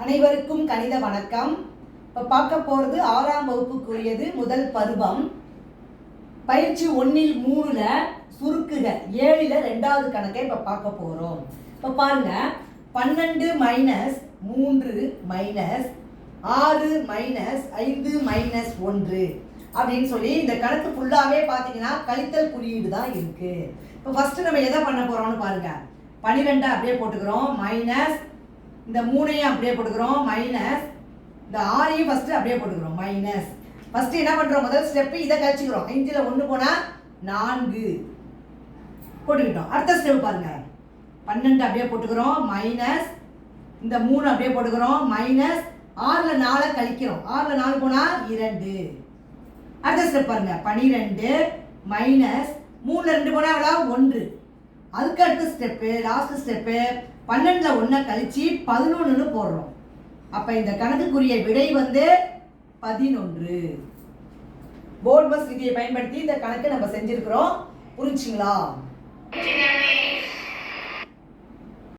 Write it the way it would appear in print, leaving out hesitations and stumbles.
அனைவருக்கும் கணித வணக்கம். இப்போ பார்க்க போகிறது 6ஆம் வகுப்புக்குரியது முதல் பருவம். பயிற்சி 1இல் 3ல் சுருக்குக 7ல் 2வது கணக்கை இப்போ பார்க்க போகிறோம். இப்போ பாருங்க, 12 - 3 - 6 - 5 - 1 அப்படின்னு சொல்லி இந்த கணக்கு ஃபுல்லாகவே பார்த்தீங்கன்னா கழித்தல் குறியீடு தான் இருக்குது. இப்போ ஃபஸ்ட்டு நம்ம எதை பண்ண போகிறோம்னு பாருங்கள். 12 அப்படியே போட்டுக்கிறோம், மைனஸ் இந்த 3ஐயும் அப்படியே போட்டுக்கிறோம், மைனஸ் இந்த 6ஐயும் ஃபஸ்ட்டு அப்படியே போட்டுக்கிறோம், மைனஸ். ஃபஸ்ட்டு என்ன பண்ணுறோம், முதல் ஸ்டெப்பு இதை கழிச்சிக்கிறோம். 5ல் 1 போனால் 4 போட்டுக்கிட்டோம். அடுத்த ஸ்டெப் பாருங்க, 12 அப்படியே போட்டுக்கிறோம், மைனஸ் இந்த 3 அப்படியே போட்டுக்கிறோம், மைனஸ் 6ல் 4 கழிக்கிறோம், 6ல் 4 போனால் 2. அடுத்த ஸ்டெப் பாருங்க, 12 மைனஸ் 3ல் 2 போனால் எவ்வளோ 1. அதுக்கு அடுத்த ஸ்டெப்பு, லாஸ்ட் ஸ்டெப்பு 12ல் 1 கழிச்சு 11ன்னு போடுறோம். அப்போ இந்த கணக்குக்குரிய விடை வந்து 11. போர்ட் பஸ் விதியை பயன்படுத்தி இந்த கணக்கு நம்ம செஞ்சிருக்கிறோம். புரிஞ்சுங்களா?